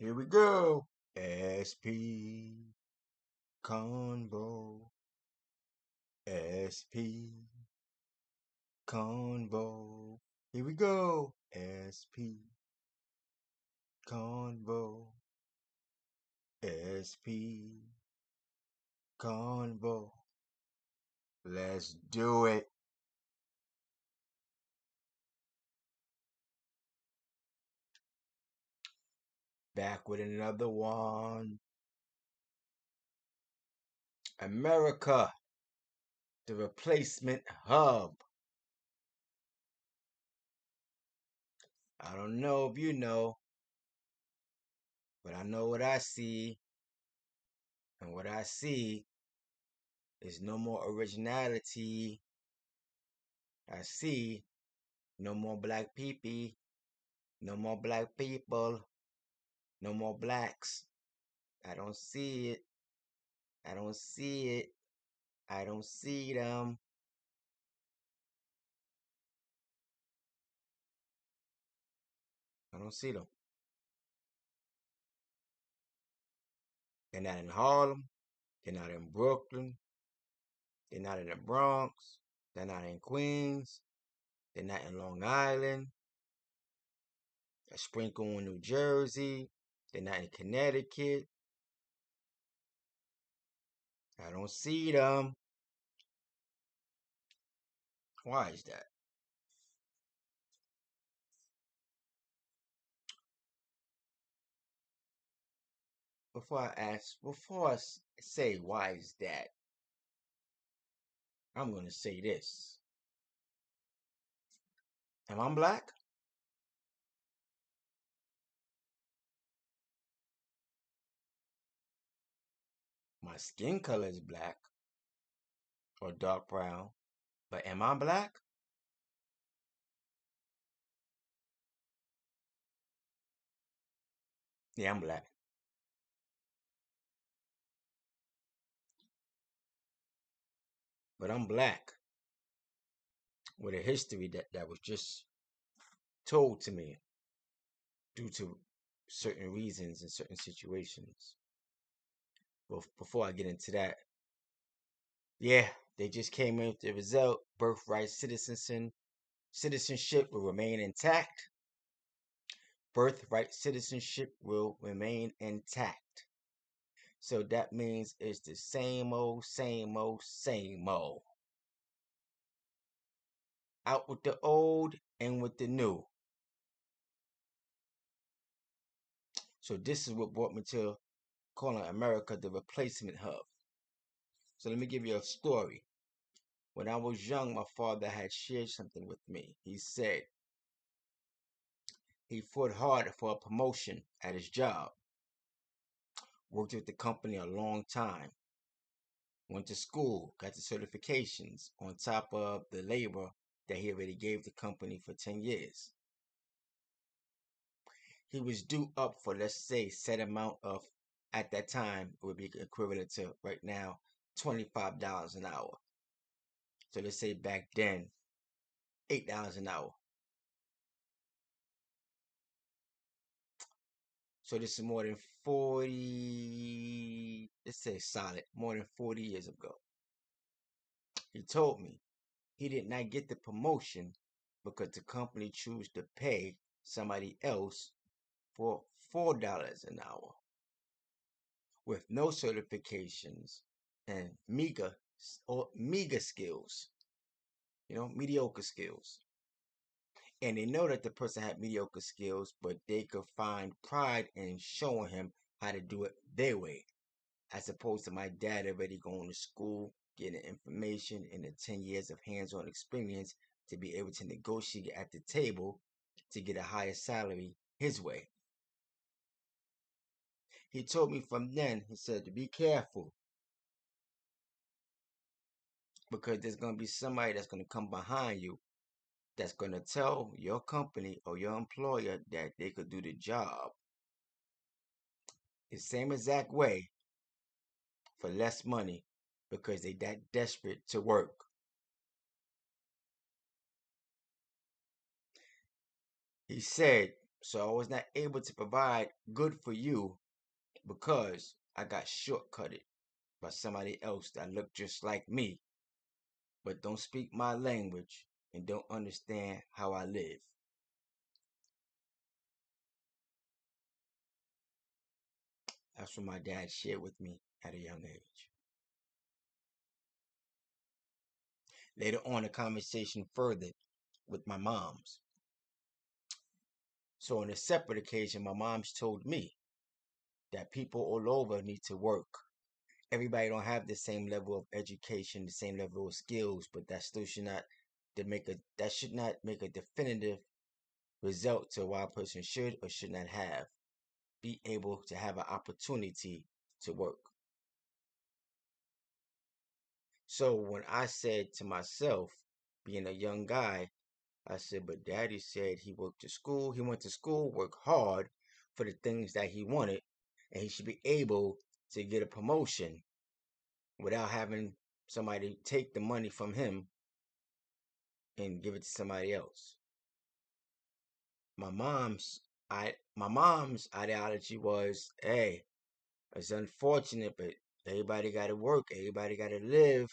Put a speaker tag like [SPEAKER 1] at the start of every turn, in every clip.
[SPEAKER 1] Here we go. SPconvo. SPconvo. Here we go. SPconvo. SPconvo. Let's do it. Back with another one. America, the replacement hub. I don't know if you know, but I know what I see. And what I see is no more originality. I see no more black people, no more black people, no more blacks. I don't see it. I don't see it. I don't see them. I don't see them. They're not in Harlem. They're not in Brooklyn. They're not in the Bronx. They're not in Queens. They're not in Long Island. They're sprinkled in New Jersey. They're not in Connecticut. I don't see them. Why is that? Before I say why is that, I'm going to say this. Am I black? My skin color is black or dark brown, but am I black? Yeah, I'm black. But I'm black with a history that was just told to me due to certain reasons and certain situations. But before I get into that, yeah, they just came in with the result. Birthright citizenship will remain intact. Birthright citizenship will remain intact. So that means it's the same old, same old, same old. Out with the old and with the new. So this is what brought me to calling America the replacement hub. So let me give you a story. When I was young, my father had shared something with me. He said he fought hard for a promotion at his job, worked with the company a long time, went to school, got the certifications on top of the labor that he already gave the company for 10 years. He was due up for, let's say, set amount of, at that time, it would be equivalent to right now, $25 an hour. So let's say back then, $8 an hour. So this is more than 40, let's say solid, more than 40 years ago. He told me he did not get the promotion because the company chose to pay somebody else for $4 an hour with no certifications and meager skills, mediocre skills. And they know that the person had mediocre skills, but they could find pride in showing him how to do it their way, as opposed to my dad already going to school, getting information and the 10 years of hands-on experience to be able to negotiate at the table to get a higher salary his way. He told me from then, he said, to be careful because there's going to be somebody that's going to come behind you that's going to tell your company or your employer that they could do the job the same exact way for less money because they that desperate to work. He said So I was not able to provide good for you because I got shortcutted by somebody else that looked just like me, but don't speak my language and don't understand how I live. That's what my dad shared with me at a young age. Later on, the conversation furthered with my mom's. So on a separate occasion, my mom's told me that people all over need to work. Everybody don't have the same level of education, the same level of skills, but that still should not that should not make a definitive result to why a person should or should not have be able to have an opportunity to work. So when I said to myself, being a young guy, I said, but daddy said he went to school, worked hard for the things that he wanted, and he should be able to get a promotion without having somebody take the money from him and give it to somebody else. My mom's my mom's ideology was, hey, it's unfortunate, but everybody gotta work, everybody gotta live.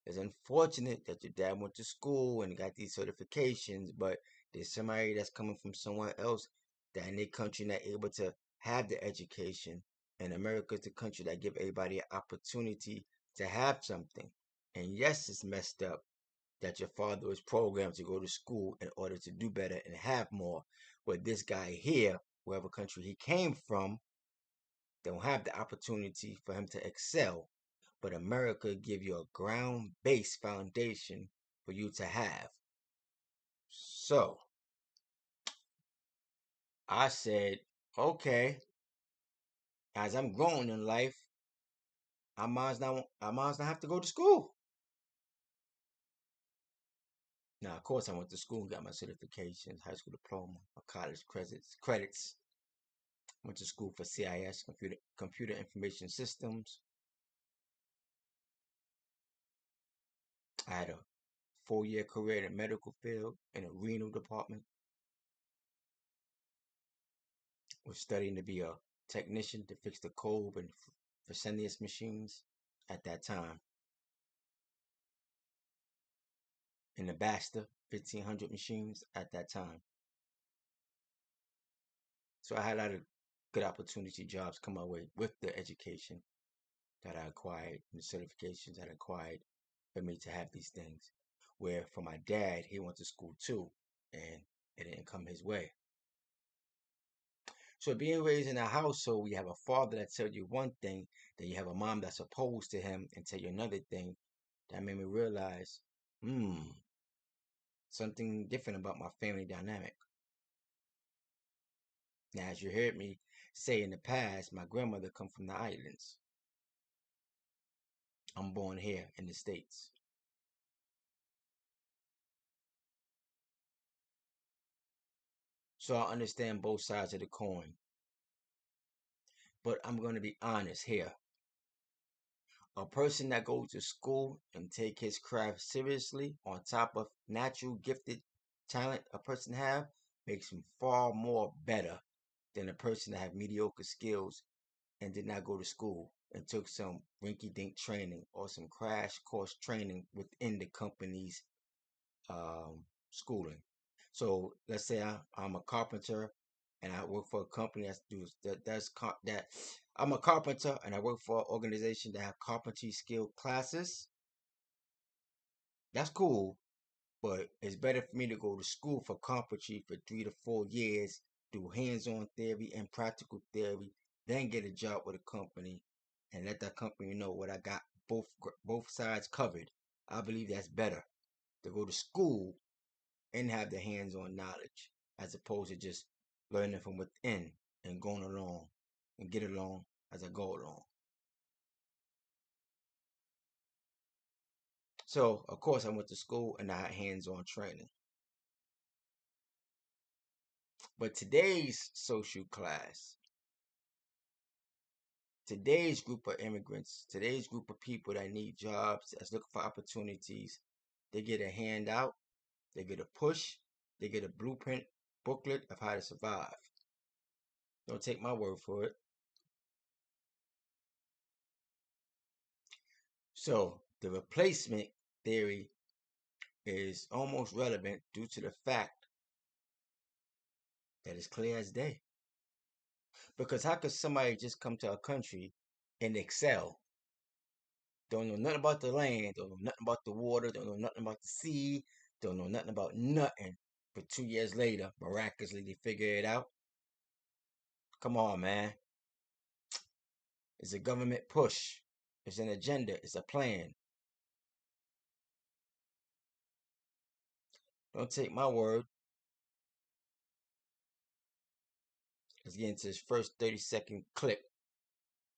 [SPEAKER 1] It's unfortunate that your dad went to school and got these certifications, but there's somebody that's coming from somewhere else that in their country not able to have the education. And America is the country that give everybody an opportunity to have something. And yes, it's messed up that your father was programmed to go to school in order to do better and have more. But this guy here, wherever country he came from, don't have the opportunity for him to excel. But America give you a ground-based foundation for you to have. So I said, okay, as I'm growing in life, I might not have to go to school. Now, of course, I went to school and got my certifications, high school diploma, my college credits. Went to school for CIS, computer information systems. I had a 4-year career in the medical field in a renal department. Was studying to be a technician to fix the Cove and Fresenius machines at that time. In the Basta 1500 machines at that time. So I had a lot of good opportunity jobs come my way with the education that I acquired and the certifications that I acquired for me to have these things. Where for my dad, he went to school too, and it didn't come his way. So being raised in a household, you have a father that tells you one thing, then you have a mom that's opposed to him and tell you another thing. That made me realize, something different about my family dynamic. Now, as you heard me say in the past, my grandmother come from the islands. I'm born here in the States. So I understand both sides of the coin. But I'm going to be honest here. A person that goes to school and take his craft seriously on top of natural gifted talent a person have makes him far more better than a person that have mediocre skills and did not go to school and took some rinky-dink training or some crash course training within the company's schooling. So let's say I'm a carpenter and I work for a company that I'm a carpenter and I work for an organization that have carpentry skill classes. That's cool, but it's better for me to go to school for carpentry for 3 to 4 years, do hands-on theory and practical theory, then get a job with a company and let that company know what I got both sides covered. I believe that's better to go to school and have the hands-on knowledge as opposed to just learning from within and going along and get along as I go along. So, of course, I went to school and I had hands-on training. But today's social class, today's group of immigrants, today's group of people that need jobs, that's looking for opportunities, they get a handout, they get a push, they get a blueprint booklet of how to survive. Don't take my word for it. So the replacement theory is almost relevant due to the fact that it's clear as day. Because how could somebody just come to our country and excel? Don't know nothing about the land, don't know nothing about the water, don't know nothing about the sea, don't know nothing about nothing. But 2 years later, miraculously, they figure it out. Come on, man. It's a government push. It's an agenda. It's a plan. Don't take my word. Let's get into this first 30-second clip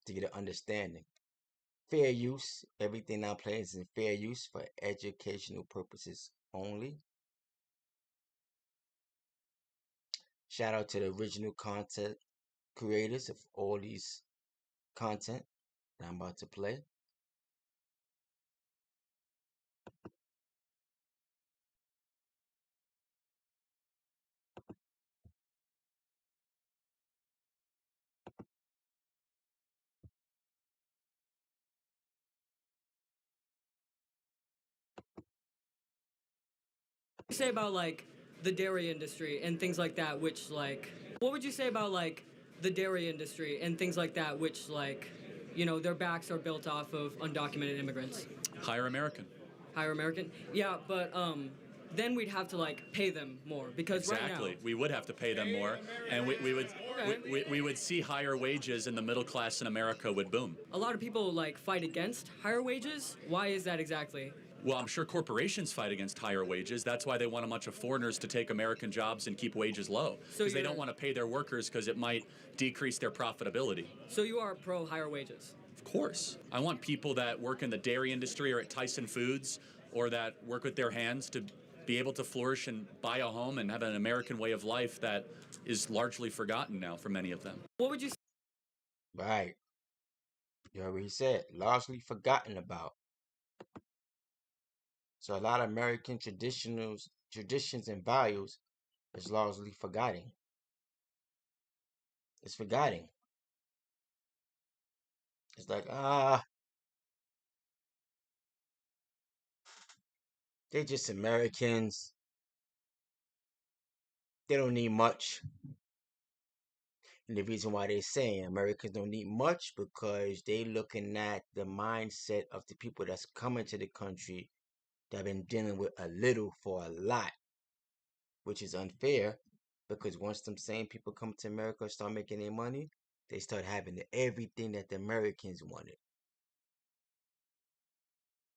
[SPEAKER 1] to get an understanding. Fair use. Everything I'm playing is in fair use for educational purposes only. Shout out to the original content creators of all these content that I'm about to play.
[SPEAKER 2] Say about like the dairy industry and things like that, which like what would you say about like the dairy industry and things like that, which like, you know, their backs are built off of undocumented immigrants?
[SPEAKER 3] Hire American.
[SPEAKER 2] Hire American? Yeah, but then we'd have to like pay them more because
[SPEAKER 3] Exactly.
[SPEAKER 2] right now
[SPEAKER 3] We would have to pay them more, and we would see higher wages, and the middle class in America would boom.
[SPEAKER 2] a lot of people like fight against higher wages. Why is that exactly?
[SPEAKER 3] Well, I'm sure corporations fight against higher wages. That's why they want a bunch of foreigners to take American jobs and keep wages low.
[SPEAKER 2] So
[SPEAKER 3] Because they
[SPEAKER 2] you're-
[SPEAKER 3] don't want to pay their workers because it might decrease their profitability.
[SPEAKER 2] So you are pro higher wages?
[SPEAKER 3] Of course. I want people that work in the dairy industry or at Tyson Foods or that work with their hands to be able to flourish and buy a home and have an American way of life that is largely forgotten now for many of them.
[SPEAKER 2] What would you say?
[SPEAKER 1] Right. You already said, largely forgotten about. So a lot of American traditions and values is largely forgotten. It's forgotten. It's like, they're just Americans. They don't need much. And the reason why they're saying Americans don't need much because they looking at the mindset of the people that's coming to the country that have been dealing with a little for a lot, which is unfair because once them same people come to America and start making their money, they start having everything that the Americans wanted.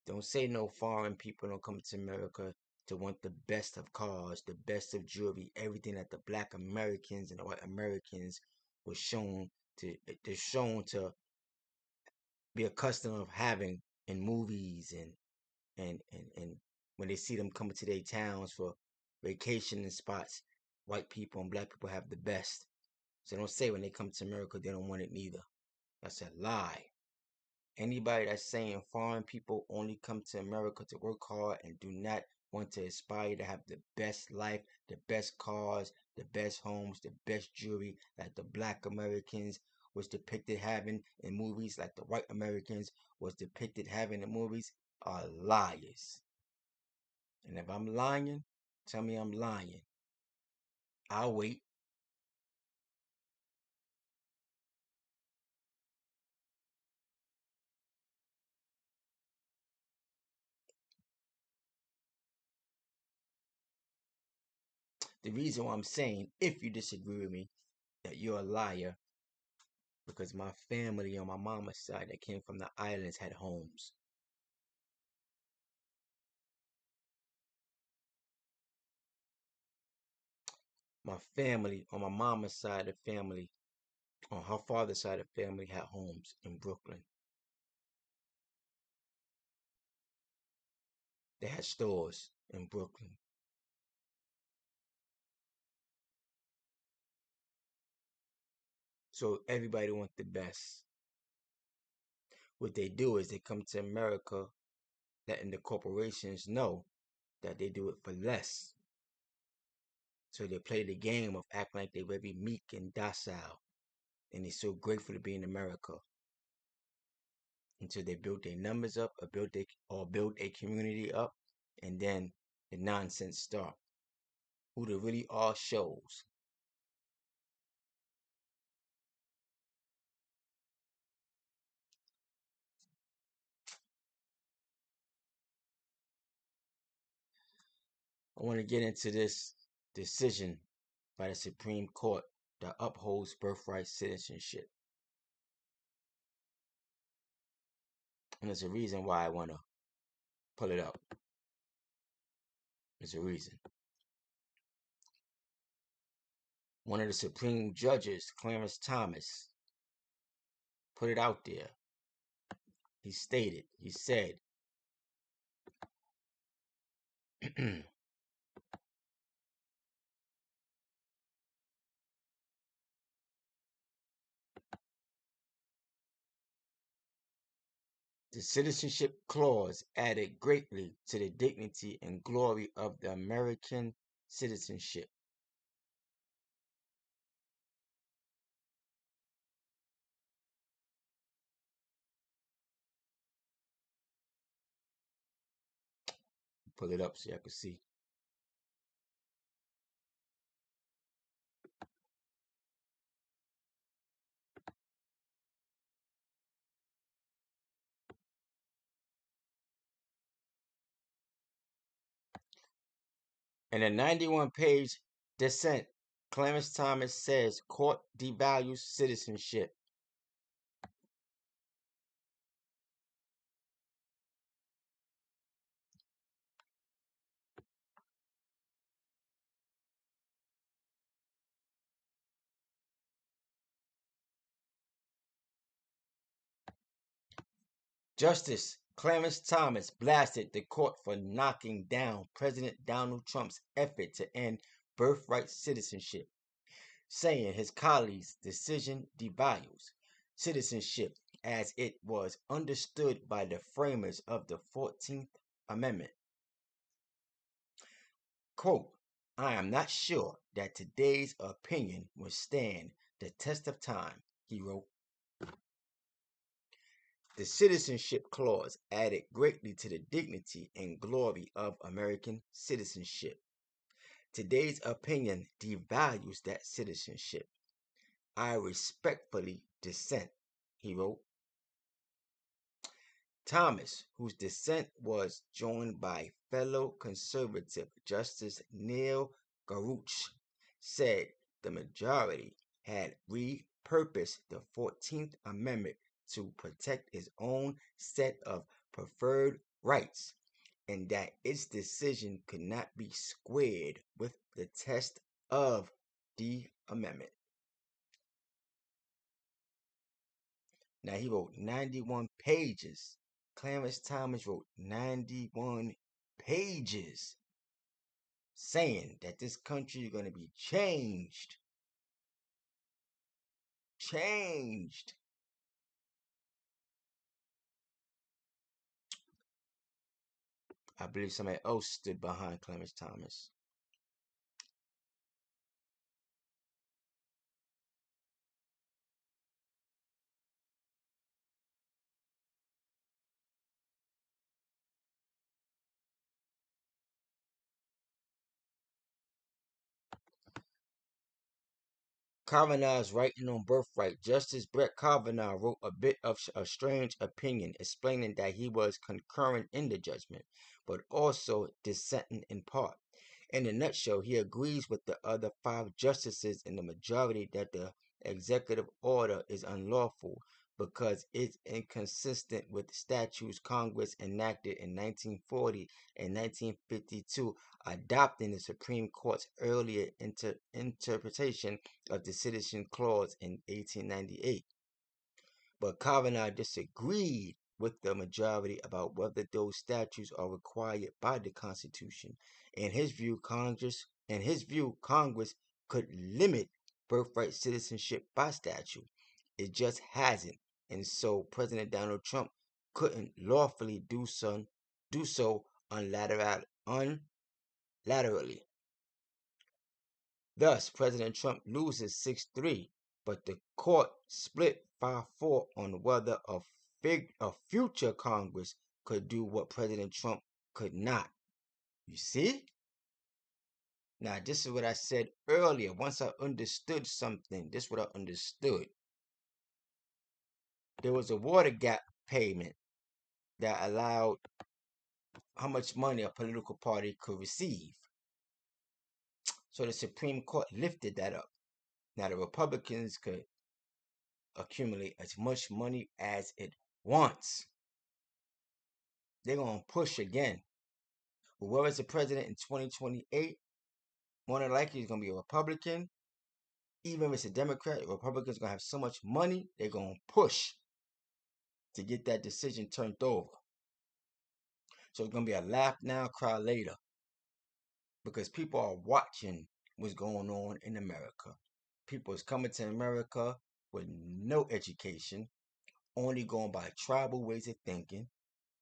[SPEAKER 1] Don't say no foreign people don't come to America to want the best of cars, the best of jewelry, everything that the black Americans and the white Americans were they're shown to be accustomed of having in movies and when they see them coming to their towns for vacationing spots, white people and black people have the best. So don't say when they come to America they don't want it neither. That's a lie. Anybody that's saying foreign people only come to America to work hard and do not want to aspire to have the best life, the best cars, the best homes, the best jewelry like the black Americans was depicted having in movies, like the white Americans was depicted having in movies, are liars. And if I'm lying, tell me I'm lying. I'll wait. The reason why I'm saying, if you disagree with me, that you're a liar, because my family on my mama's side that came from the islands had homes. My family on my mama's side of family, on her father's side of family, had homes in Brooklyn. They had stores in Brooklyn. So everybody wants the best. What they do is they come to America letting the corporations know that they do it for less. So they play the game of acting like they're very meek and docile, and they're so grateful to be in America until they build their numbers up or build a community up, and then the nonsense start. Who they really are shows. I want to get into this decision by the Supreme Court that upholds birthright citizenship. And there's a reason why I want to pull it up. There's a reason. One of the Supreme judges, Clarence Thomas, put it out there. He said, the citizenship clause added greatly to the dignity and glory of the American citizenship. Pull it up so y'all can see. In a 91-page dissent, Clarence Thomas says court devalues citizenship. Justice Clarence Thomas blasted the court for knocking down President Donald Trump's effort to end birthright citizenship, saying his colleague's decision devalues citizenship as it was understood by the framers of the 14th Amendment. Quote, I am not sure that today's opinion will stand the test of time, he wrote. The citizenship clause added greatly to the dignity and glory of American citizenship. Today's opinion devalues that citizenship. I respectfully dissent, he wrote. Thomas, whose dissent was joined by fellow conservative Justice Neil Gorsuch, said the majority had repurposed the 14th Amendment to protect its own set of preferred rights, and that its decision could not be squared with the test of the amendment. Now, he wrote 91 pages. Clarence Thomas wrote 91 pages saying that this country is going to be changed. Changed. I believe somebody else stood behind Clarence Thomas. Kavanaugh's writing on Birthright, Justice Brett Kavanaugh wrote a bit of a strange opinion, explaining that he was concurrent in the judgment, but also dissenting in part. In a nutshell, he agrees with the other 5 justices in the majority that the executive order is unlawful because it's inconsistent with statutes Congress enacted in 1940 and 1952, adopting the Supreme Court's earlier interpretation of the Citizen Clause in 1898. But Kavanaugh disagreed with the majority about whether those statutes are required by the Constitution. In his view, Congress could limit birthright citizenship by statute. It just hasn't, and so President Donald Trump couldn't lawfully do so unilaterally. Thus, President Trump loses 6-3, but the court split 5-4 on whether a future Congress could do what President Trump could not. You see? Now, this is what I said earlier. Once I understood something, this is what I understood. There was a water gap payment that allowed how much money a political party could receive. So the Supreme Court lifted that up. Now the Republicans could accumulate as much money as it wants. They're going to push again. Whoever's the president in 2028, more than likely is going to be a Republican. Even if it's a Democrat, the Republicans are going to have so much money, they're going to push to get that decision turned over. So it's going to be a laugh now, cry later. Because people are watching what's going on in America. People is coming to America with no education, only going by tribal ways of thinking,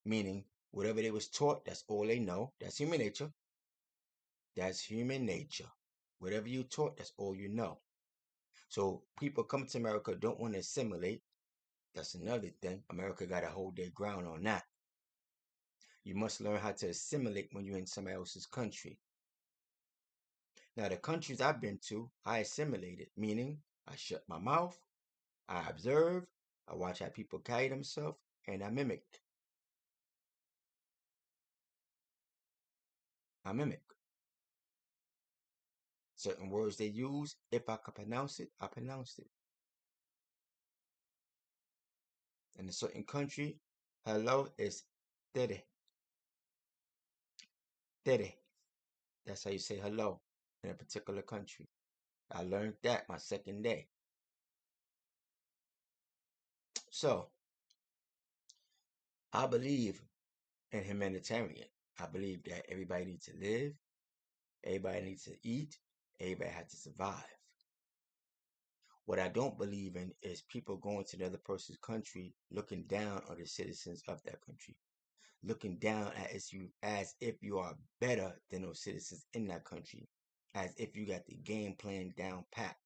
[SPEAKER 1] meaning whatever they was taught, that's all they know. That's human nature. That's human nature. Whatever you taught, that's all you know. So people coming to America don't want to assimilate. That's another thing. America got to hold their ground on that. You must learn how to assimilate when you're in somebody else's country. Now, the countries I've been to, I assimilated, meaning I shut my mouth, I observe, I watch how people carry themselves, and I mimic. Certain words they use, if I can pronounce it, I pronounce it. In a certain country, hello is tere. Tere. That's how you say hello in a particular country. I learned that my second day. So, I believe in humanitarian. I believe that everybody needs to live, everybody needs to eat, everybody has to survive. What I don't believe in is people going to another person's country looking down on the citizens of that country. Looking down as if you are better than those citizens in that country. As if you got the game plan down pat.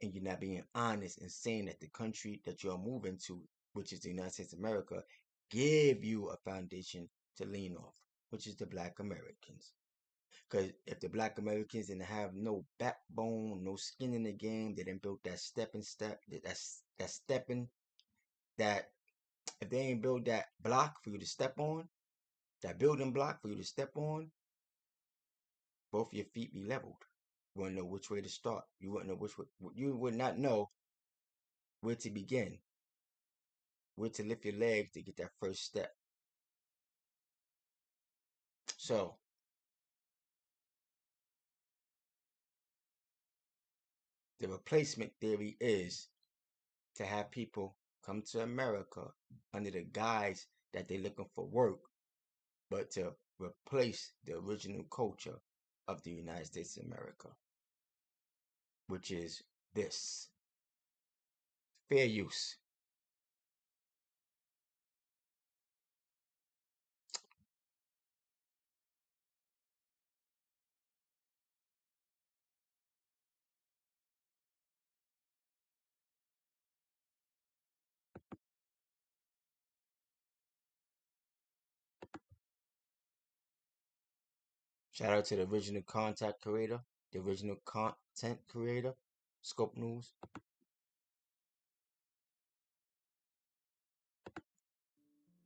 [SPEAKER 1] And you're not being honest and saying that the country that you're moving to, which is the United States of America, give you a foundation to lean off, which is the Black Americans. Because if the Black Americans didn't have no backbone, no skin in the game, they didn't build that if they ain't build that block for you to step on, that building block for you to step on, both your feet be leveled. You wouldn't know which way to start. You wouldn't know you would not know where to begin, where to lift your legs to get that first step. So, the replacement theory is to have people come to America under the guise that they're looking for work, but to replace the original culture of the United States of America, which is this: fair use. Shout out to the original content creator, Scope News.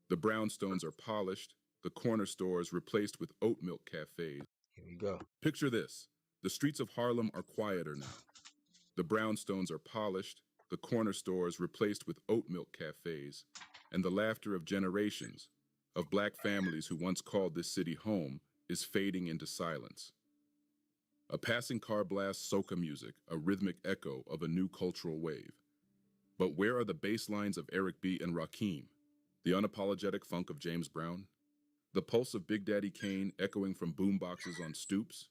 [SPEAKER 4] The brownstones are polished, the corner stores replaced with oat milk cafes.
[SPEAKER 1] Here we go.
[SPEAKER 4] Picture this: the streets of Harlem are quieter now. The brownstones are polished, the corner stores replaced with oat milk cafes, and the laughter of generations of Black families who once called this city home is fading into silence. A passing car blasts soca music, a rhythmic echo of a new cultural wave. But where are the bass lines of Eric B. and Rakim? The unapologetic funk of James Brown? The pulse of Big Daddy Kane echoing from boomboxes on stoops?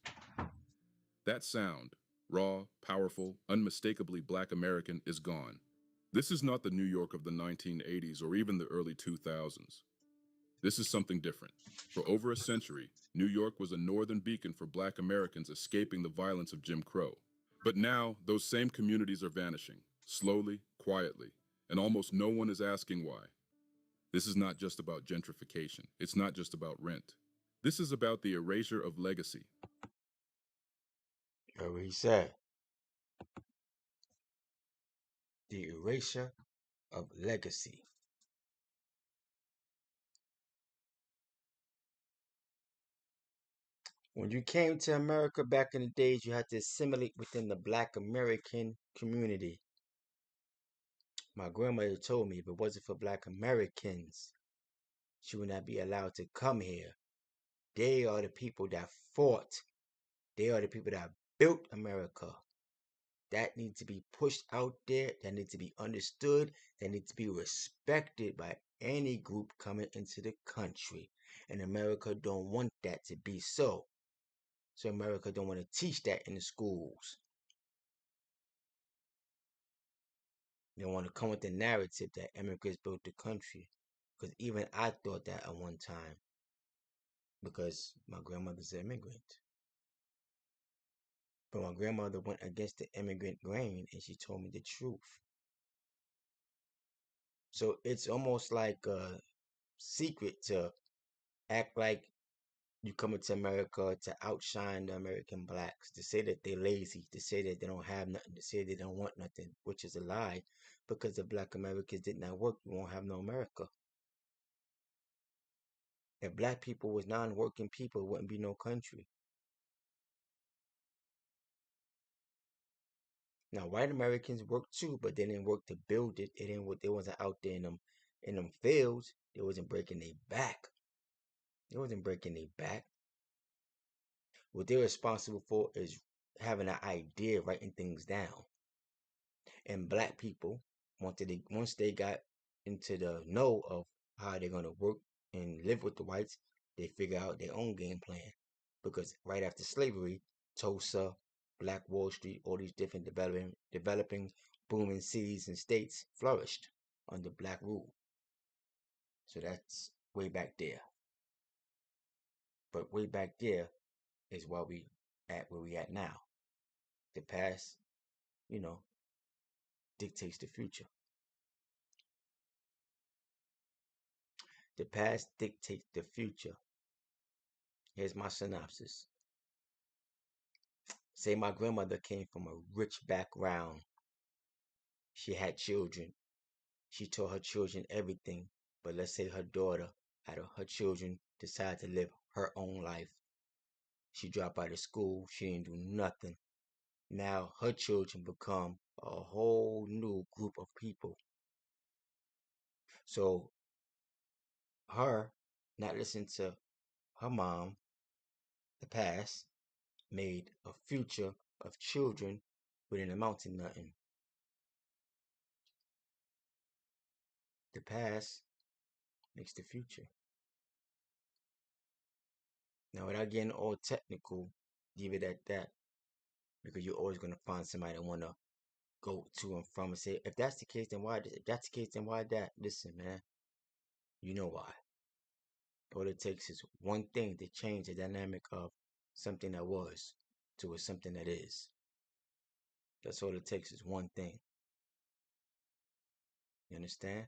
[SPEAKER 4] That sound, raw, powerful, unmistakably Black American, is gone. This is not the New York of the 1980s or even the early 2000s. This is something different. For over a century, New York was a northern beacon for Black Americans escaping the violence of Jim Crow. But now, those same communities are vanishing, slowly, quietly, and almost no one is asking why. This is not just about gentrification. It's not just about rent. This is about the erasure of legacy.
[SPEAKER 1] Heard what he said. The erasure of legacy. When you came to America back in the days, you had to assimilate within the Black American community. My grandmother told me if it wasn't for Black Americans, she would not be allowed to come here. They are the people that fought. They are the people that built America. That needs to be pushed out there. That needs to be understood. That needs to be respected by any group coming into the country. And America don't want that to be so. So America don't want to teach that in the schools. They want to come with the narrative that immigrants built the country. Because even I thought that at one time. Because my grandmother's an immigrant. But my grandmother went against the immigrant grain and she told me the truth. So it's almost like a secret to act like you come into America to outshine the American blacks, to say that they're lazy, to say that they don't have nothing, to say they don't want nothing, which is a lie. Because if Black Americans did not work, we won't have no America. If Black people was non-working people, it wouldn't be no country. Now, white Americans work too, but they didn't work to build it. They didn't. They wasn't out there in them fields. They wasn't breaking their back. They wasn't breaking their back. What they're responsible for is having an idea, writing things down. And Black people, once they got into the know of how they're gonna work and live with the whites, they figure out their own game plan. Because right after slavery, Tulsa, Black Wall Street, all these different developing, booming cities and states flourished under Black rule. So that's way back there. But way back there is where we at now. The past, dictates the future. The past dictates the future. Here's my synopsis. Say my grandmother came from a rich background. She had children. She taught her children everything. But let's say her daughter, out of her children, decided to live her own life. She dropped out of school. She didn't do nothing. Now her children become a whole new group of people. So her not listening to her mom, the past, made a future of children within amounting nothing. The past makes the future. Now, without getting all technical, leave it at that. Because you're always going to find somebody that want to go to and from and say, if that's the case, then why this? If that's the case, then why that? Listen, man, you know why. All it takes is one thing to change the dynamic of something that was to something that is. That's all it takes is one thing. You understand?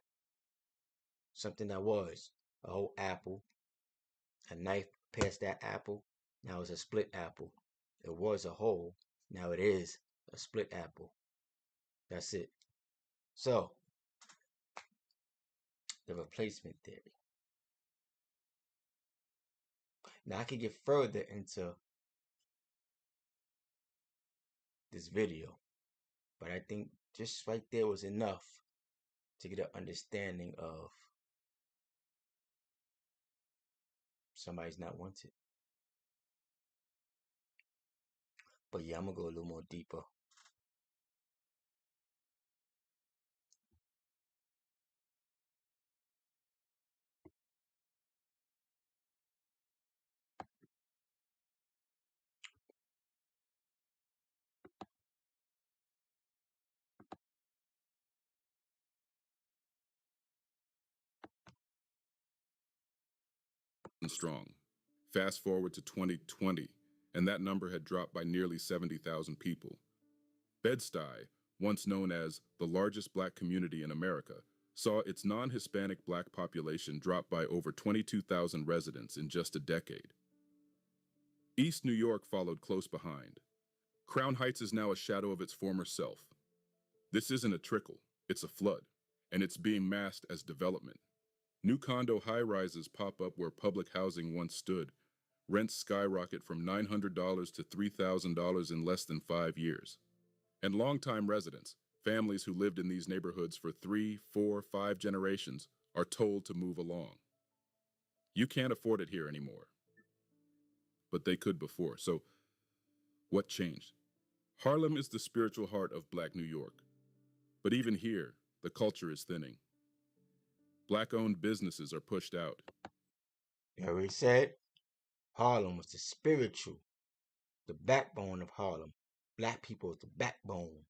[SPEAKER 1] Something that was a whole apple, a knife past that apple, now it's a split apple. It was a whole, now it is a split apple. That's it. So, the replacement theory. Now, I could get further into this video, but I think just right there was enough to get an understanding of somebody's not wanted. But yeah, I'm going to go a little more deeper.
[SPEAKER 4] strong. Fast forward to 2020, and that number had dropped by nearly 70,000 people. Bed-Stuy, once known as the largest black community in America, saw its non-Hispanic black population drop by over 22,000 residents in just a decade. East New York followed close behind. Crown Heights is now a shadow of its former self. This isn't a trickle, it's a flood, and it's being masked as development. New condo high-rises pop up where public housing once stood. Rents skyrocket from $900 to $3,000 in less than 5 years. And longtime residents, families who lived in these neighborhoods for 3, 4, 5 generations, are told to move along. You can't afford it here anymore. But they could before. So what changed? Harlem is the spiritual heart of Black New York. But even here, the culture is thinning. Black-owned businesses are pushed out.
[SPEAKER 1] You already said Harlem was the spiritual, the backbone of Harlem. Black people was the backbone.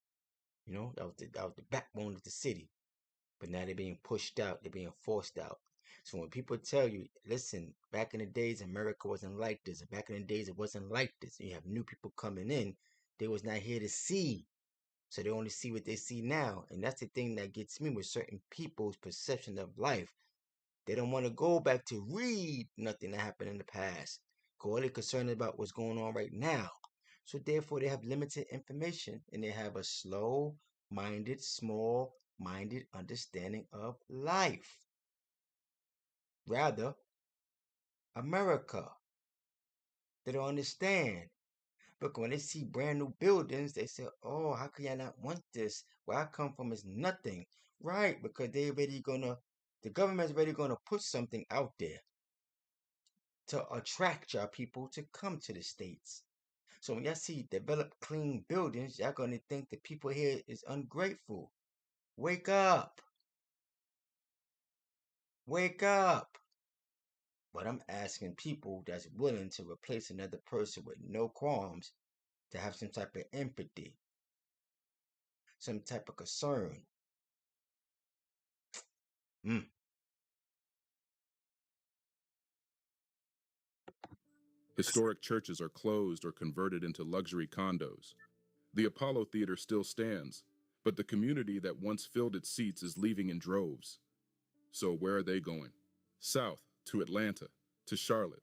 [SPEAKER 1] You know, that was the backbone of the city. But now they're being pushed out. They're being forced out. So when people tell you, listen, back in the days, America wasn't like this. Back in the days, it wasn't like this. You have new people coming in. They was not here to see. So they only see what they see now. And that's the thing that gets me with certain people's perception of life. They don't want to go back to read nothing that happened in the past. All they're concerned about what's going on right now. So therefore, they have limited information and they have a slow-minded, small-minded understanding of life. Rather, America. They don't understand. But when they see brand new buildings, they say, oh, how could y'all not want this? Where I come from is nothing. Right, because the government's already gonna put something out there to attract y'all people to come to the States. So when y'all see developed clean buildings, y'all gonna think the people here is ungrateful. Wake up. Wake up. But I'm asking people that's willing to replace another person with no qualms to have some type of empathy, some type of concern.
[SPEAKER 4] Historic churches are closed or converted into luxury condos. The Apollo Theater still stands, but the community that once filled its seats is leaving in droves. So where are they going? South, to Atlanta, to Charlotte,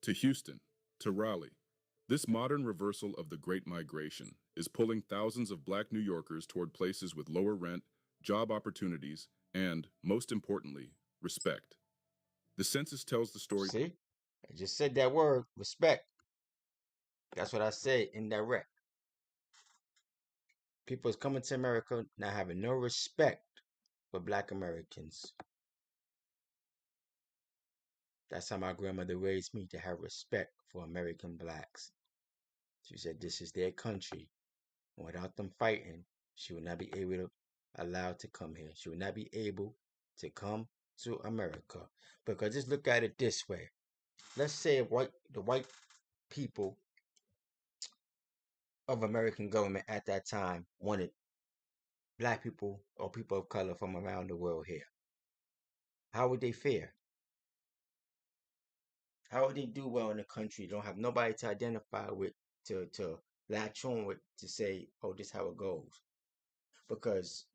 [SPEAKER 4] to Houston, to Raleigh. This modern reversal of the Great Migration is pulling thousands of Black New Yorkers toward places with lower rent, job opportunities, and, most importantly, respect. The census tells the story.
[SPEAKER 1] See? I just said that word, respect. That's what I said, indirect. People is coming to America not having no respect for Black Americans. That's how my grandmother raised me, to have respect for American Blacks. She said this is their country. And without them fighting, she would not be able to allowed to come here. She would not be able to come to America. Because just look at it this way. Let's say the white people of American government at that time wanted Black people or people of color from around the world here. How would they fare? How would they do well in the country? They don't have nobody to identify with, to latch on with, to say, oh, this is how it goes. Because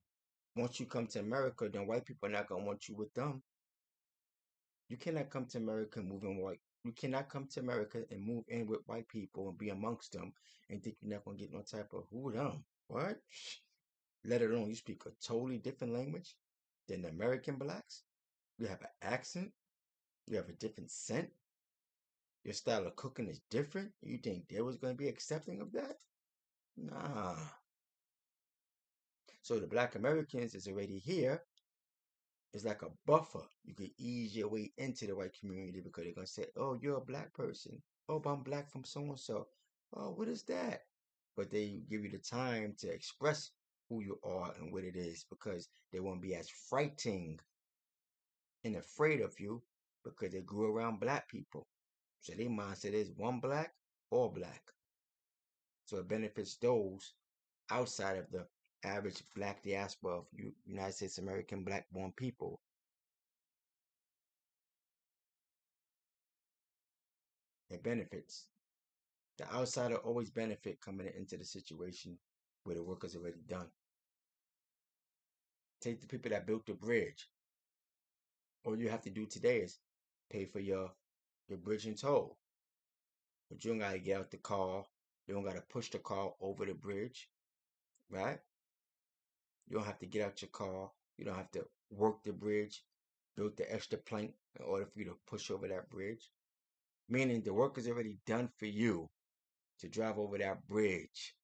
[SPEAKER 1] once you come to America, then white people are not going to want you with them. You cannot come to America and move in white. You cannot come to America and move in with white people and be amongst them and think you're not going to get no type of who them. What? Let alone you speak a totally different language than the American Blacks. You have an accent. You have a different scent. Your style of cooking is different. You think they was going to be accepting of that? Nah. So the Black Americans is already here. It's like a buffer. You could ease your way into the white community because they're going to say, oh, you're a Black person. Oh, but I'm Black from so-and-so. Oh, what is that? But they give you the time to express who you are and what it is because they won't be as frightening and afraid of you because they grew around Black people. So their mindset is one Black, all Black. So it benefits those outside of the average Black diaspora of United States American Black-born people. It benefits. The outsider always benefit coming into the situation where the work is already done. Take the people that built the bridge. All you have to do today is pay for your bridge and toll. But you don't gotta get out the car. You don't gotta push the car over the bridge, right? You don't have to get out your car. You don't have to work the bridge, build the extra plank in order for you to push over that bridge. Meaning the work is already done for you to drive over that bridge.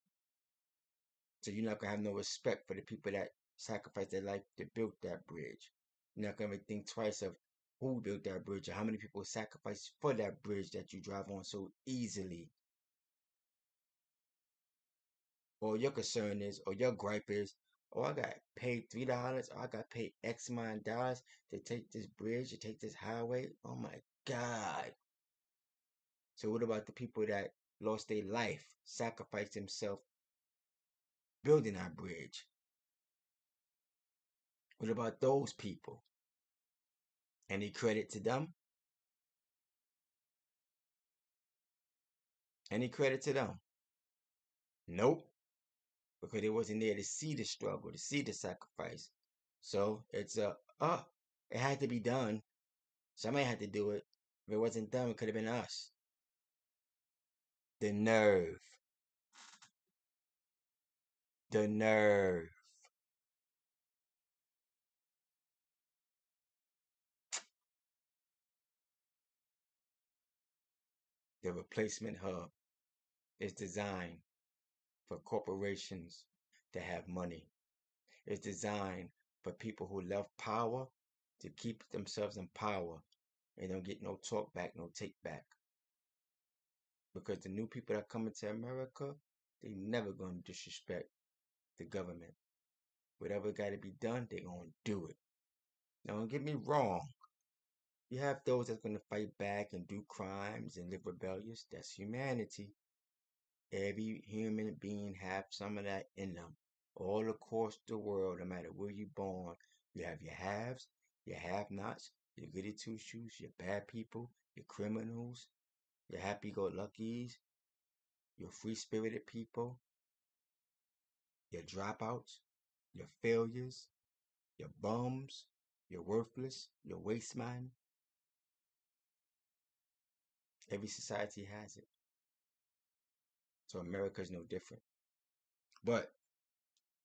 [SPEAKER 1] So you're not gonna have no respect for the people that sacrificed their life to build that bridge. You're not gonna think twice of who built that bridge or how many people sacrificed for that bridge that you drive on so easily. Or your concern is, or your gripe is, oh, I got paid $3, or I got paid X amount of dollars to take this bridge, to take this highway. Oh my God. So what about the people that lost their life, sacrificed themselves building that bridge? What about those people? Any credit to them? Any credit to them? Nope. Because they wasn't there to see the struggle, to see the sacrifice. So it's it had to be done. Somebody had to do it. If it wasn't done, it could have been us. The nerve. The nerve. The replacement hub is designed for corporations to have money. It's designed for people who love power to keep themselves in power and don't get no talk back, no take back. Because the new people that come into America, they never gonna disrespect the government. Whatever got to be done, they gonna do it. Now, don't get me wrong. You have those that's gonna fight back and do crimes and live rebellious. That's humanity. Every human being have some of that in them. All across the world, no matter where you're born, you have your haves, your have-nots, your goody two-shoes, your bad people, your criminals, your happy-go-luckies, your free-spirited people, your dropouts, your failures, your bums, your worthless, your waste man. Every society has it. So America is no different. But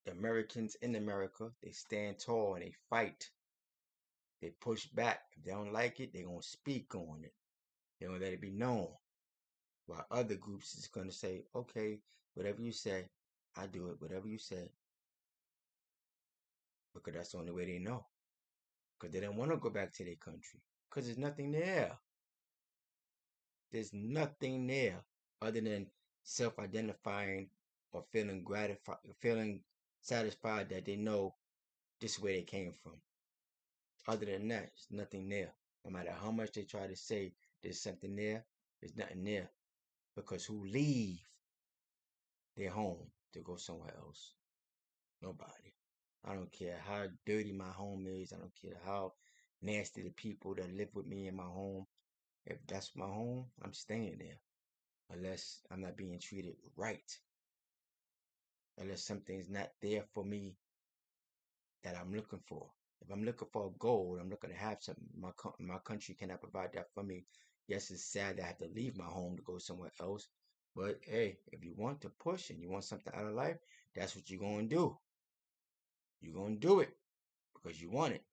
[SPEAKER 1] the Americans in America, they stand tall and they fight. They push back. If they don't like it, they're going to speak on it. They're going to let it be known. While other groups is going to say, okay, whatever you say, I do it. Whatever you say. Because that's the only way they know. Because they don't want to go back to their country. Because there's nothing there. There's nothing there other than self-identifying or feeling gratified, feeling satisfied that they know this is where they came from. Other than that, there's nothing there. No matter how much they try to say there's something there, there's nothing there. Because who leave their home to go somewhere else? Nobody. I don't care how dirty my home is. I don't care how nasty the people that live with me in my home. If that's my home, I'm staying there. Unless I'm not being treated right. Unless something's not there for me that I'm looking for. If I'm looking for a goal, I'm looking to have something. My country cannot provide that for me. Yes, it's sad that I have to leave my home to go somewhere else. But hey, if you want to push and you want something out of life, that's what you're going to do. You're going to do it because you want it.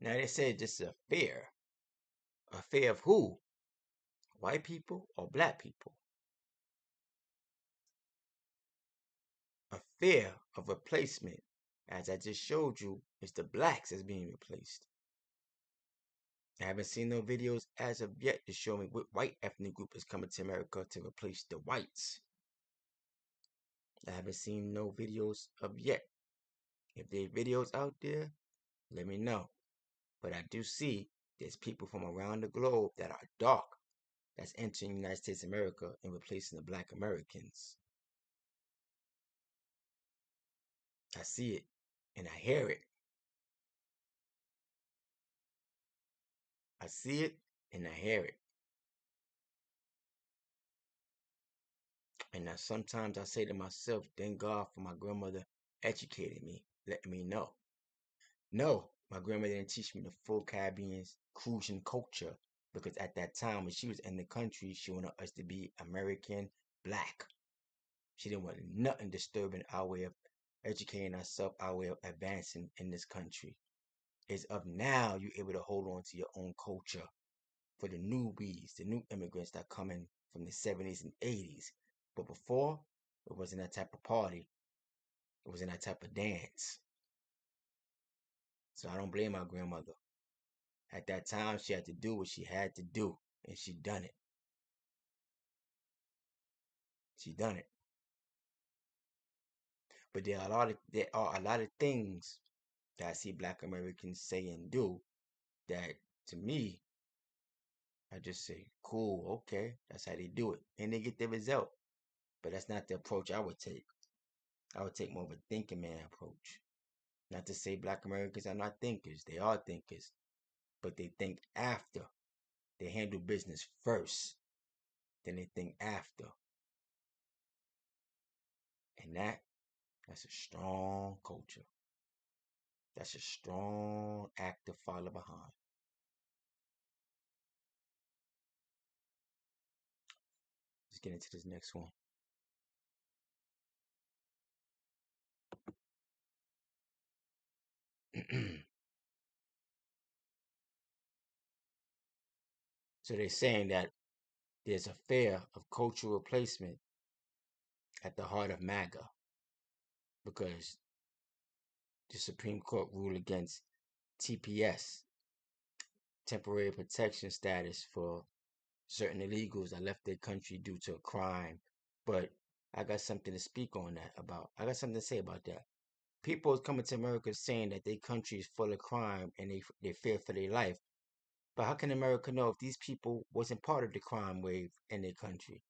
[SPEAKER 1] Now they say this is a fear. A fear of who? White people or black people? A fear of replacement. As I just showed you, it's the blacks that's being replaced. I haven't seen no videos as of yet to show me what white ethnic group is coming to America to replace the whites. I haven't seen no videos of yet. If there are videos out there, let me know. But I do see there's people from around the globe that are dark that's entering the United States of America and replacing the black Americans. I see it and I hear it. I see it and I hear it. And now sometimes I say to myself, thank God for my grandmother educating me, letting me know. No, my grandmother didn't teach me the full Caribbean cruising culture, because at that time when she was in the country, she wanted us to be American black. She didn't want nothing disturbing our way of educating ourselves, our way of advancing in this country. It's of now you're able to hold on to your own culture for the newbies, the new immigrants that come in from the 70s and 80s. But before, it wasn't that type of party. It wasn't that type of dance. So I don't blame my grandmother. At that time, she had to do what she had to do, and she done it. She done it. But there are a lot of things that I see Black Americans say and do that, to me, I just say, cool, okay, that's how they do it, and they get the result. But that's not the approach I would take. I would take more of a thinking man approach. Not to say Black Americans are not thinkers. They are thinkers. But they think after. They handle business first. Then they think after. And that's a strong culture. That's a strong act to follow behind. Let's get into this next one. So they're saying that there's a fear of cultural replacement at the heart of MAGA, because the Supreme Court ruled against TPS, temporary protection status, for certain illegals that left their country due to a crime. But I got something to speak on that about. I got something to say about that. People is coming to America saying that their country is full of crime and they fear for their life. But how can America know if these people wasn't part of the crime wave in their country?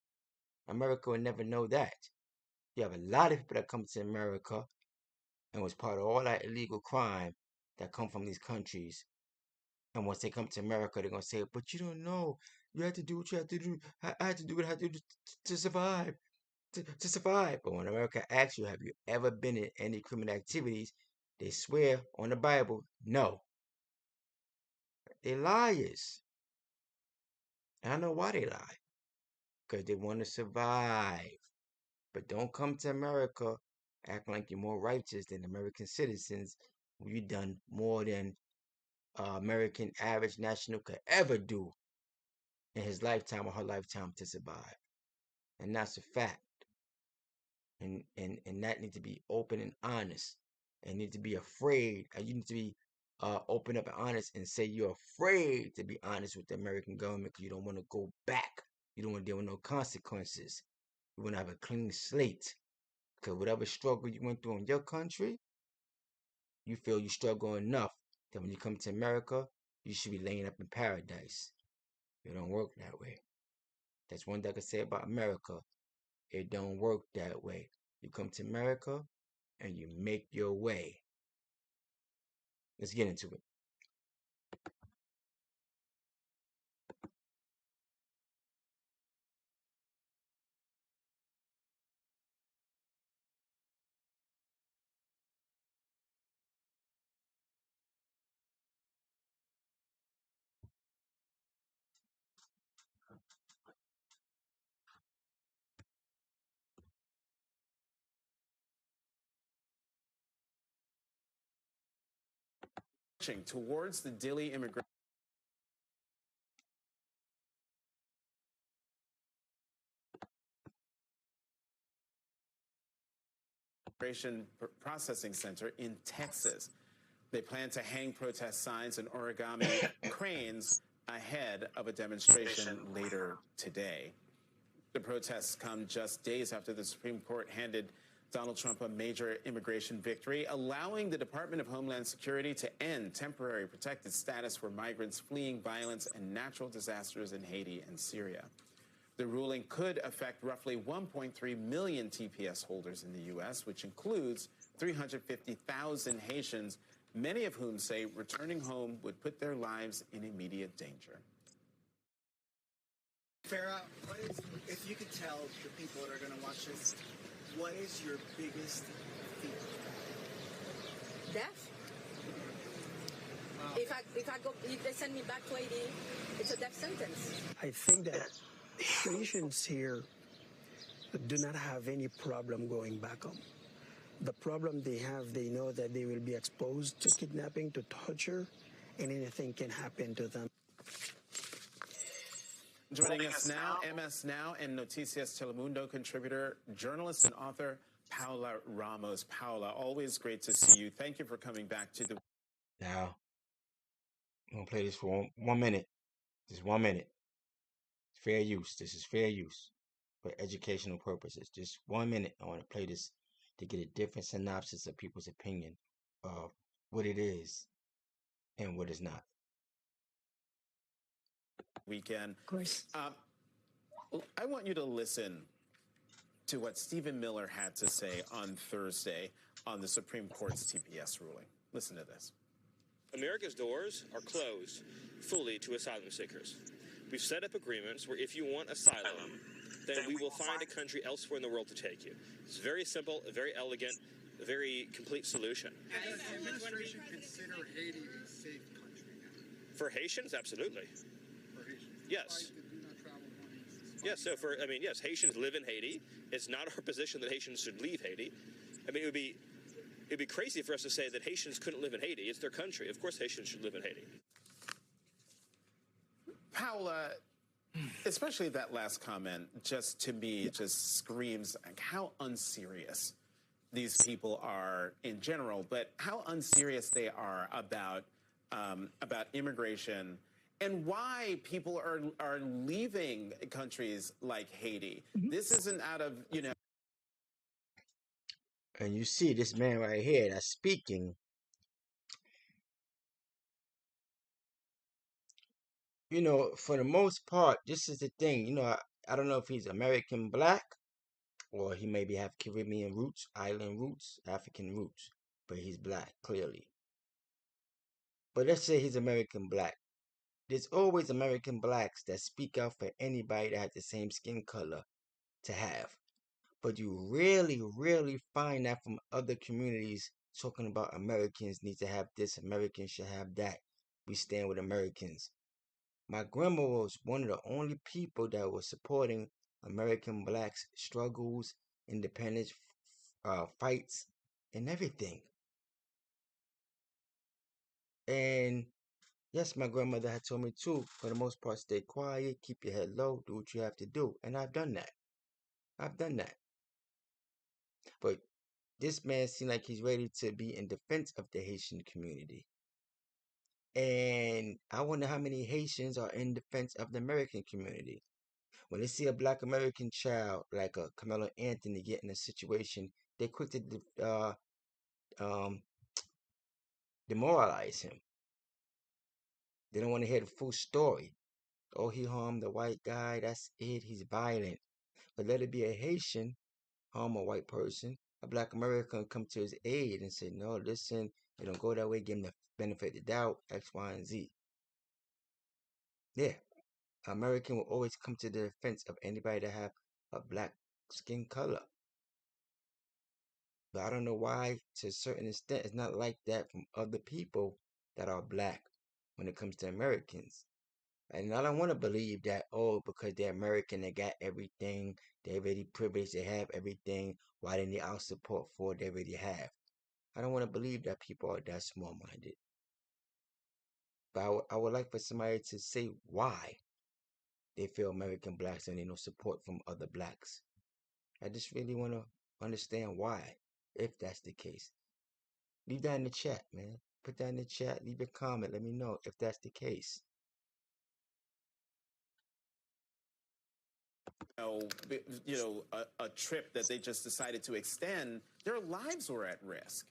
[SPEAKER 1] America will never know that. You have a lot of people that come to America and was part of all that illegal crime that come from these countries. And once they come to America, they're going to say, but you don't know. You have to do what you have to do. I had to do what I had to do to survive. To survive. But when America asks you, have you ever been in any criminal activities? They swear on the Bible, no. They're liars. And I know why they lie. Because they want to survive. But don't come to America acting like you're more righteous than American citizens when you've done more than American average national could ever do in his lifetime or her lifetime to survive. And that's a fact. And that needs to be open and honest. And need to be afraid. You need to be open up and honest and say you're afraid to be honest with the American government because you don't want to go back. You don't want to deal with no consequences. You want to have a clean slate. Because whatever struggle you went through in your country, you feel you struggle enough that when you come to America, you should be laying up in paradise. It don't work that way. That's one thing I can say about America. It don't work that way. You come to America and you make your way. Let's get into it.
[SPEAKER 5] Towards the Dilley Immigration Processing Center in Texas. They plan to hang protest signs and origami cranes ahead of a demonstration later today. The protests come just days after the Supreme Court handed Donald Trump a major immigration victory, allowing the Department of Homeland Security to end temporary protected status for migrants fleeing violence and natural disasters in Haiti and Syria. The ruling could affect roughly 1.3 million TPS holders in the U.S., which includes 350,000 Haitians many of whom say returning home would put their lives in immediate danger.
[SPEAKER 6] Farah, if you could tell the people that are going to watch this, what is your biggest fear?
[SPEAKER 7] Death. If they send me back to Haiti, it's a death sentence.
[SPEAKER 8] I think that Haitians here do not have any problem going back home. The problem they have, they know that they will be exposed to kidnapping, to torture, and anything can happen to them.
[SPEAKER 5] Joining us now, MS Now and Noticias Telemundo contributor, journalist and author, Paula Ramos. Paula, always great to see you. Thank you for coming back to the...
[SPEAKER 1] Now, I'm going to play this for 1 minute. Just 1 minute. Fair use. This is fair use for educational purposes. Just 1 minute. I want to play this to get a different synopsis of people's opinion of what it is and what it's not.
[SPEAKER 5] Weekend.
[SPEAKER 8] Of course.
[SPEAKER 5] I want you to listen to what Stephen Miller had to say on Thursday on the Supreme Court's TPS ruling. Listen to this.
[SPEAKER 9] America's doors are closed fully to asylum seekers. We've set up agreements where if you want asylum, then we will find a country elsewhere in the world to take you. It's very simple, a very elegant, a very complete solution.
[SPEAKER 6] Does the administration consider Haiti a safe country now?
[SPEAKER 9] For Haitians, absolutely.
[SPEAKER 6] For Haitians?
[SPEAKER 9] Yes.
[SPEAKER 6] Why do not travel money?
[SPEAKER 9] Yes, so yes, Haitians live in Haiti. It's not our position that Haitians should leave Haiti. I mean, it'd be crazy for us to say that Haitians couldn't live in Haiti. It's their country. Of course Haitians should live in Haiti.
[SPEAKER 5] Paula, especially that last comment, just to me, just screams like how unserious these people are in general, but how unserious they are about immigration and why people are leaving countries like Haiti. This isn't out of,
[SPEAKER 1] And you see this man right here that's speaking. For the most part, this is the thing. I don't know if he's American black or he maybe have Caribbean roots, island roots, African roots, but he's black, clearly. But let's say he's American black. There's always American blacks that speak out for anybody that has the same skin color to have. But you really, really find that from other communities talking about Americans need to have this, Americans should have that. We stand with Americans. My grandma was one of the only people that was supporting American blacks' struggles, independence, fights, and everything. And yes, my grandmother had told me too, for the most part, stay quiet, keep your head low, do what you have to do. And I've done that. But this man seemed like he's ready to be in defense of the Haitian community. And I wonder how many Haitians are in defense of the American community. When they see a black American child like a Carmelo Anthony get in a situation, they're quick to demoralize him. They don't want to hear the full story. Oh, he harmed a white guy, that's it, he's violent. But let it be a Haitian harm a white person, a black American come to his aid and say, no, listen, it don't go that way, give him the benefit of the doubt, X, Y, and Z. Yeah, American will always come to the defense of anybody that have a black skin color. But I don't know why, to a certain extent, it's not like that from other people that are black when it comes to Americans. And I don't want to believe that, because they're American, they got everything, they're really privileged, they have everything, why they need our support for what they really have. I don't want to believe that people are that small-minded. But I would like for somebody to say why they feel American blacks and they no support from other blacks. I just really want to understand why, if that's the case. Leave that in the chat, man. Put that in the chat, leave a comment, let me know if that's the case.
[SPEAKER 5] A trip that they just decided to extend, their lives were at risk.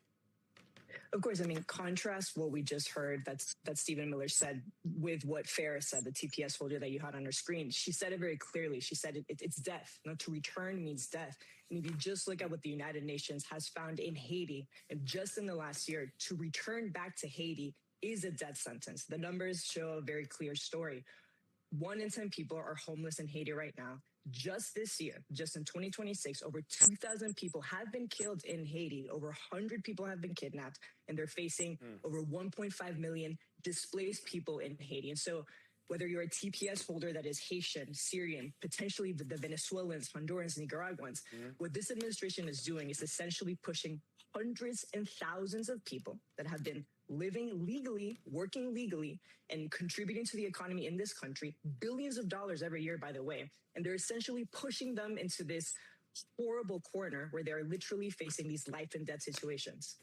[SPEAKER 10] Of course, I mean, contrast what we just heard that Stephen Miller said with what Farah said, the TPS folder that you had on her screen. She said it very clearly. She said it's death. You know, to return means death. And if you just look at what the United Nations has found in Haiti, and just in the last year, to return back to Haiti is a death sentence. The numbers show a very clear story. 1 in 10 people are homeless in Haiti right now. Just this year, just in 2026, over 2,000 people have been killed in Haiti. Over 100 people have been kidnapped, and they're facing over 1.5 million displaced people in Haiti. And so, whether you're a TPS holder that is Haitian, Syrian, potentially the Venezuelans, Hondurans, Nicaraguans, what this administration is doing is essentially pushing hundreds and thousands of people that have been living legally, working legally, and contributing to the economy in this country, billions of dollars every year, by the way. And they're essentially pushing them into this horrible corner where they're literally facing these life and death situations.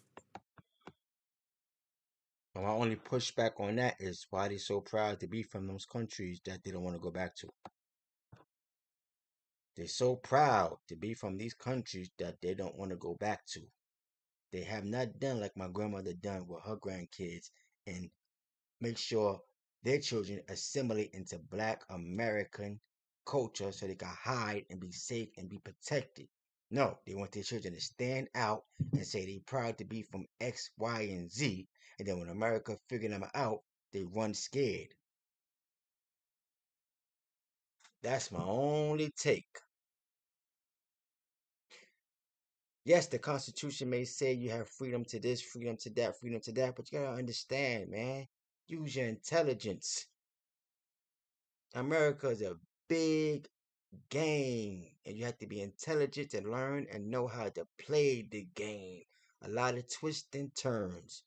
[SPEAKER 1] My only pushback on that is why they're so proud to be from those countries that they don't want to go back to. They're so proud to be from these countries that they don't want to go back to. They have not done like my grandmother done with her grandkids and make sure their children assimilate into Black American culture so they can hide and be safe and be protected. No, they want their children to stand out and say they're proud to be from X, Y, and Z. And then when America figure them out, they run scared. That's my only take. Yes, the Constitution may say you have freedom to this, freedom to that, freedom to that, but you gotta understand, man. Use your intelligence. America is a big game, and you have to be intelligent and learn and know how to play the game. A lot of twists and turns.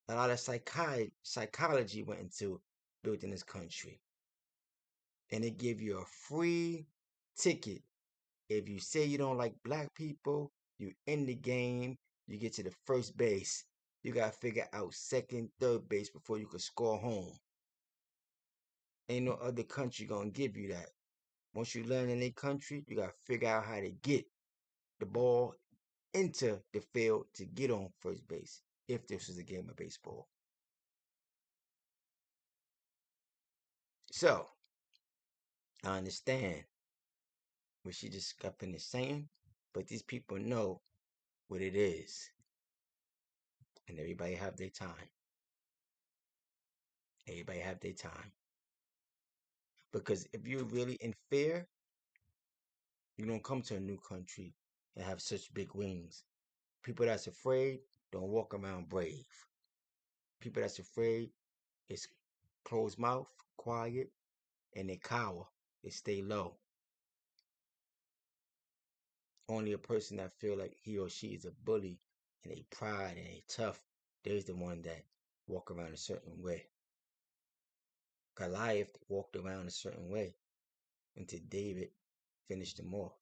[SPEAKER 1] A lot of psychology went into building this country. And it give you a free ticket. If you say you don't like black people, you in the game, you get to the first base. You gotta figure out second, third base before you can score home. Ain't no other country gonna give you that. Once you learn in a country, you gotta figure out how to get the ball into the field to get on first base. If this was a game of baseball. So, I understand what she just got finished saying, but these people know what it is. And everybody have their time. Everybody have their time. Because if you're really in fear, you don't come to a new country and have such big wings. People that's afraid don't walk around brave. People that's afraid is closed mouth, quiet, and they cower. They stay low. Only a person that feel like he or she is a bully and they pride and they tough, there's the one that walk around a certain way. Goliath walked around a certain way until David finished him off.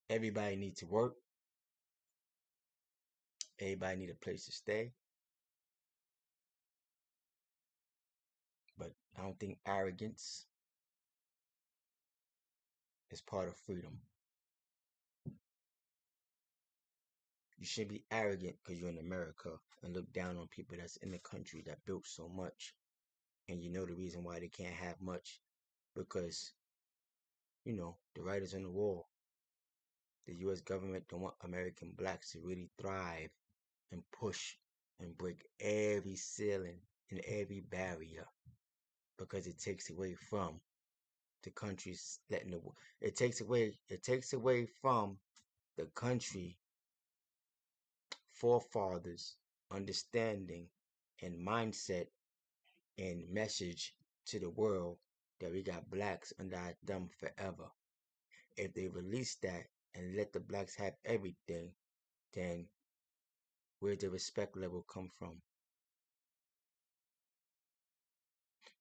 [SPEAKER 1] Everybody needs to work. Everybody need a place to stay. But I don't think arrogance is part of freedom. You shouldn't be arrogant because you're in America and look down on people that's in the country that built so much. And you know the reason why they can't have much because, the writers on the wall. The U.S. government don't want American blacks to really thrive and push and break every ceiling and every barrier because it takes away from the country's it takes away from the country forefathers understanding and mindset and message to the world that we got blacks under our thumb forever. If they release that and let the blacks have everything, then where's the respect level come from?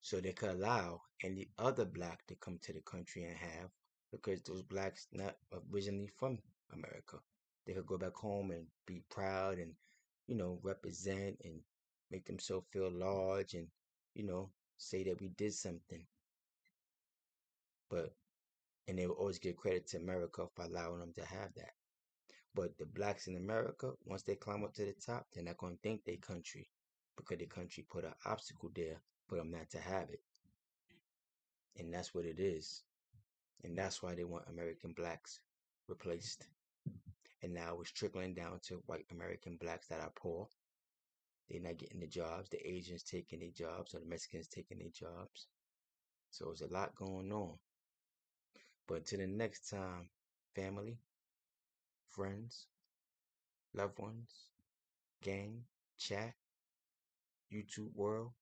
[SPEAKER 1] So they could allow any other black to come to the country and have, because those blacks not originally from America. They could go back home and be proud and represent and make themselves feel large and, say that we did something. And they will always give credit to America for allowing them to have that. But the blacks in America, once they climb up to the top, they're not going to thank their country because their country put an obstacle there for them not to have it. And that's what it is. And that's why they want American blacks replaced. And now it's trickling down to white American blacks that are poor. They're not getting the jobs. The Asians taking their jobs, or the Mexicans taking their jobs. So there's a lot going on. But until the next time, family, friends, loved ones, gang, chat, YouTube world,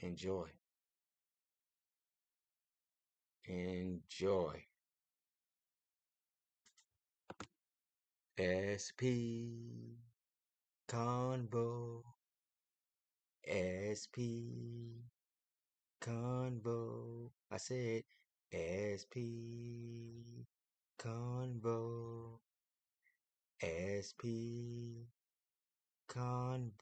[SPEAKER 1] enjoy. Enjoy. SPconvo. SPconvo. I said SPconvo. SPconvo.